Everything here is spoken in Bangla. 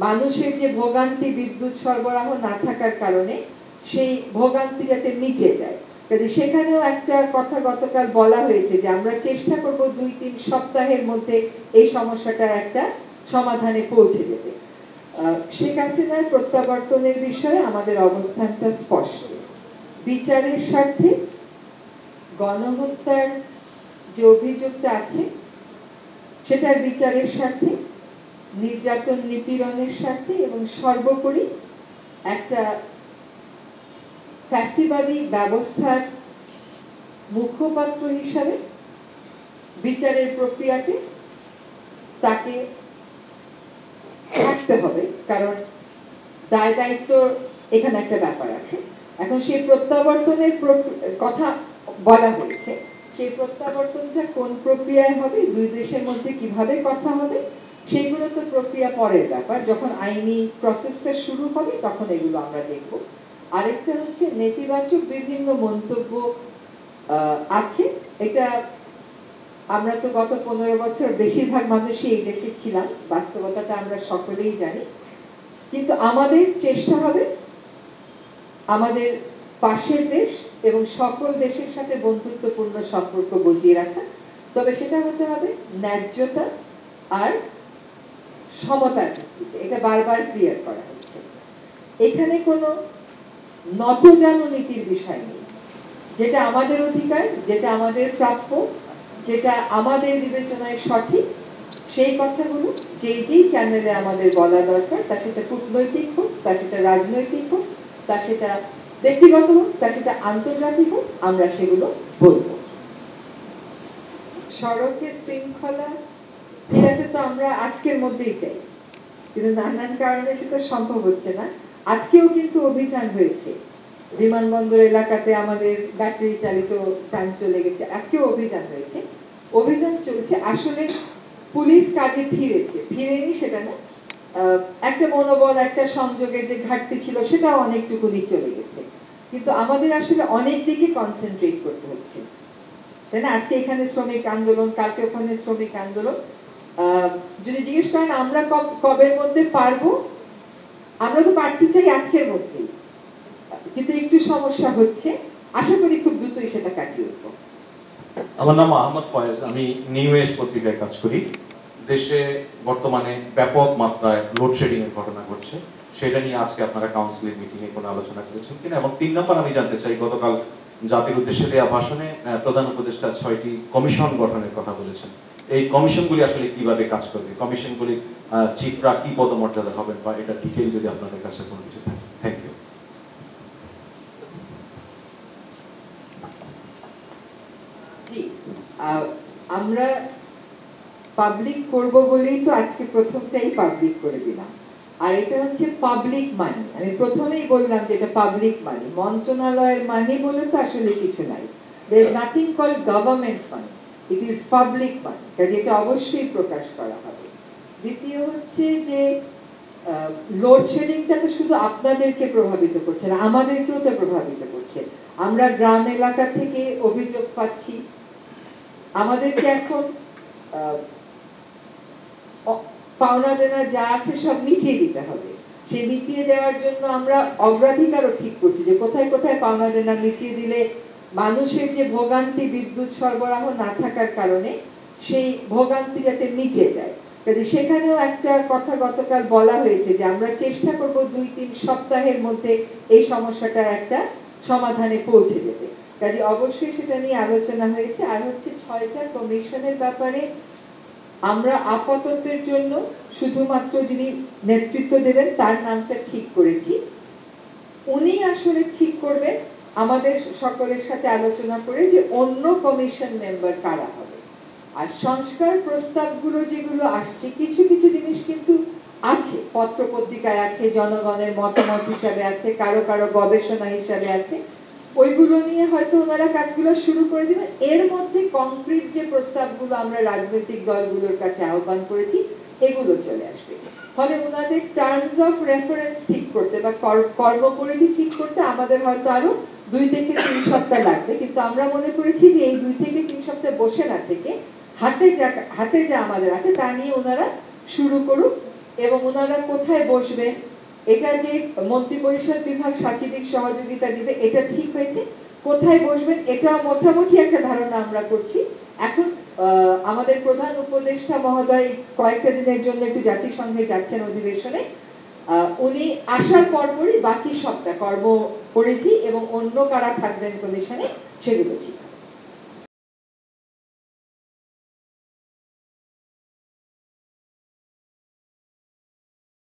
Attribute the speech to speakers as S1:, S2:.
S1: মানুষের যে ভোগান্তি বিদ্যুৎ সরবরাহ না থাকার কারণে সেই ভোগান্তি যাতে মিটে যায়। কাজে সেখানেও একটা কথা গতকাল বলা হয়েছে যে আমরা চেষ্টা করব 2-3 সপ্তাহের মধ্যে এই সমস্যাটার একটা সমাধানে পৌঁছে যেতে। শেখ হাসিনার প্রত্যাবর্তনের বিষয়ে আমাদের অবস্থানটা স্পষ্ট। বিচারের স্বার্থে গণহত্যার যে অভিযোগটা আছে সেটার বিচারের স্বার্থে, নির্যাতন নিপীড়নের স্বার্থে এবং সর্বোপরি একটা ফ্যাসিবাদী ব্যবস্থার মুখপাত্র হিসাবে বিচারের প্রক্রিয়াতে তাকে থাকতে হবে, কারণ দায় দায়িত্ব এখানে একটা ব্যাপার আছে। এখন সেই প্রত্যাবর্তনের কথা বলা হয়েছে, সেই প্রত্যাবর্তনটা কোন প্রক্রিয়ায় হবে, দুই দেশের মধ্যে কিভাবে কথা হবে, সেগুলো তো প্রক্রিয়া পরের ব্যাপার। যখন আইনি প্রসেসটা শুরু হবে তখন এগুলো আমরা দেখব। আরেকটা হচ্ছে নেতিবাচক বিভিন্ন মন্তব্য আছে। এটা আমরা তো গত 15 বছর বেশিরভাগ মানুষই এই দেশে ছিলাম, বাস্তবতাটা আমরা সকলেই জানি। কিন্তু আমাদের চেষ্টা হবে আমাদের পাশের দেশ এবং সকল দেশের সাথে বন্ধুত্বপূর্ণ সম্পর্ক বজিয়ে রাখা, তবে সেটা হতে হবে ন্যায্যতা আর সমতার ভিত্তিতে। এটা বারবার ক্লিয়ার করা হচ্ছে। এখানে কোনো নতজানু নীতির বিষয় নেই। যেটা আমাদের অধিকার, যেটা আমাদের প্রাপ্য, যেটা আমাদের বিবেচনায় সঠিক, সেই কথাগুলো যেই চ্যানেলে আমাদের বলা দরকার, তা সেটা কূটনৈতিক হোক, তা সেটা রাজনৈতিক হোক, তা সেটা ব্যক্তিগত হোক, তা সেটা আন্তর্জাতিক হোক, আমরা সেগুলো বলব। সড়কের শৃঙ্খলা ফেরাতে তো আমরা আজকের মধ্যেই চাই, কিন্তু নানান কারণে সেটা সম্ভব হচ্ছে না। আজকেও কিন্তু অভিযান হয়েছে, বিমানবন্দর এলাকাতে আমাদের ব্যাটারি চালিত ট্যাঙ্ক চলে গেছে, আজকেও অভিযান হয়েছে, অভিযান চলছে। আসলে পুলিশ কাজে ফিরেনি সেটা না, একটা মনোবল, একটা সংযোগের যে ঘাটতি ছিল সেটাও অনেকটুকুনি চলে গেছে। কিন্তু আমাদের আসলে অনেক দিকে কনসেন্ট্রেট করতে হচ্ছে, তাই না? আজকে এখানে শ্রমিক আন্দোলন, কালকে ওখানে শ্রমিক আন্দোলন। যদি জিজ্ঞেস করেন আমরা কবের মধ্যে পারবো, আমরা তো পারতে চাই আজকের মধ্যেই, কিন্তু একটু সমস্যা হচ্ছে। আশা করি খুব দ্রুতই সেটা কাটিয়ে উঠবো।
S2: আমার নাম আহমদ ফয়েজ, আমি নিউ এজ পত্রিকায় কাজ করি। দেশে বর্তমানে ব্যাপক মাত্রায় লোডশেডিং এর ঘটনা ঘটছে, সেটা নিয়ে আজকে আপনারা কাউন্সিলের মিটিং এ কোনো আলোচনা করেছেন কিনা। এবং 3 নম্বর আমি জানতে চাই, গতকাল জাতির উদ্দেশ্যে দেওয়া ভাষণে প্রধান উপদেষ্টা 6টি কমিশন গঠনের কথা বলেছেন। এই কমিশনগুলি আসলে কিভাবে কাজ করবে, কমিশনগুলি চিফরা কি পদমর্যাদা হবেন, বা এটা ডিটেইল যদি আপনাদের কাছে কোনো কিছু থাকে। Thank you.
S1: আমরা পাবলিক করব বলেই তো আজকে প্রথমটাই পাবলিক করে দিলাম। আর এটা হচ্ছে পাবলিক মানি। আমি প্রথমেই বললাম যে এটা পাবলিক মানি, মন্ত্রণালয়ের মানি বলে তো আসলে কিছু নাই। there is nothing called government money, it is public money, কাজে এটা অবশ্যই প্রকাশ করা হবে। দ্বিতীয় হচ্ছে যে লোডশেডিংটা তো শুধু আপনাদেরকে প্রভাবিত করছে না, আমাদেরকেও তো প্রভাবিত করছে। আমরা গ্রাম এলাকা থেকে অভিযোগ পাচ্ছি, আমাদেরকে এখন পাওনা দেনা যা আছে সব মিটিয়ে দিতে হবে। সেই মিটিয়ে দেওয়ার জন্য আমরা অগ্রাধিকারও ঠিক করছি যে কোথায় কোথায় পাওনা দেনা মিটিয়ে দিলে মানুষের যে ভোগান্তি বিদ্যুৎ সরবরাহ না থাকার কারণে সেই ভোগান্তি যাতে মিটে যায়। কাজে সেখানেও একটা কথা গতকাল বলা হয়েছে যে আমরা চেষ্টা করব 2-3 সপ্তাহের মধ্যে এই সমস্যাটার একটা সমাধানে পৌঁছে যেতে। কাজে অবশ্যই সেটা নিয়ে আলোচনা হয়েছে। আর হচ্ছে 6টা কমিশনের ব্যাপারে আমরা আপাততের জন্য শুধুমাত্র যিনি নেতৃত্ব দেবেন তার নামটা ঠিক করেছি। উনি আসলে ঠিক করবেন আমাদের সকলের সাথে আলোচনা করে যে অন্য কমিশন মেম্বার কারা হবে। আর সংস্কার প্রস্তাবগুলো যেগুলো আসছে, কিছু কিছু জিনিস কিন্তু আছে, পত্র পত্রিকায় আছে, জনগণের মতামত হিসাবে আছে, কারো কারো গবেষণা হিসাবে আছে, ওইগুলো নিয়ে হয়তো ওনারা কাজগুলো শুরু করে দিবেন। এর মধ্যে কংক্রিট যে প্রস্তাবগুলো আমরা রাজনৈতিক দলগুলোর কাছে আহ্বান করেছি এগুলো চলে আসবে। ফলে ওনাদের টার্মস অফ রেফারেন্স ঠিক করতে বা কর্মপরিধি ঠিক করতে আমাদের হয়তো আরো 2 থেকে 3 সপ্তাহ লাগবে, কিন্তু আমরা মনে করেছি যে এই 2 থেকে 3 সপ্তাহ বসে না থেকে হাতে যা আমাদের আছে তা নিয়ে ওনারা শুরু করুক। এবং ওনারা কোথায় বসবেন, এটা যে মন্ত্রিপরিষদ বিভাগ সাচিবিক সহযোগিতা দিবে এটা ঠিক হয়েছে, কোথায় বসবেন এটা মোটামুটি একটা ধারণা আমরা করছি। এখন আমাদের প্রধান উপদেষ্টা মহোদয় কয়েকটা দিনের জন্য একটু জাতিসংঘে যাচ্ছেন অধিবেশনে, উনি আসার পরপরই বাকি সবটা কর্ম পরিধি এবং অন্য কারা থাকবেন কমিশনে সেগুলো ঠিক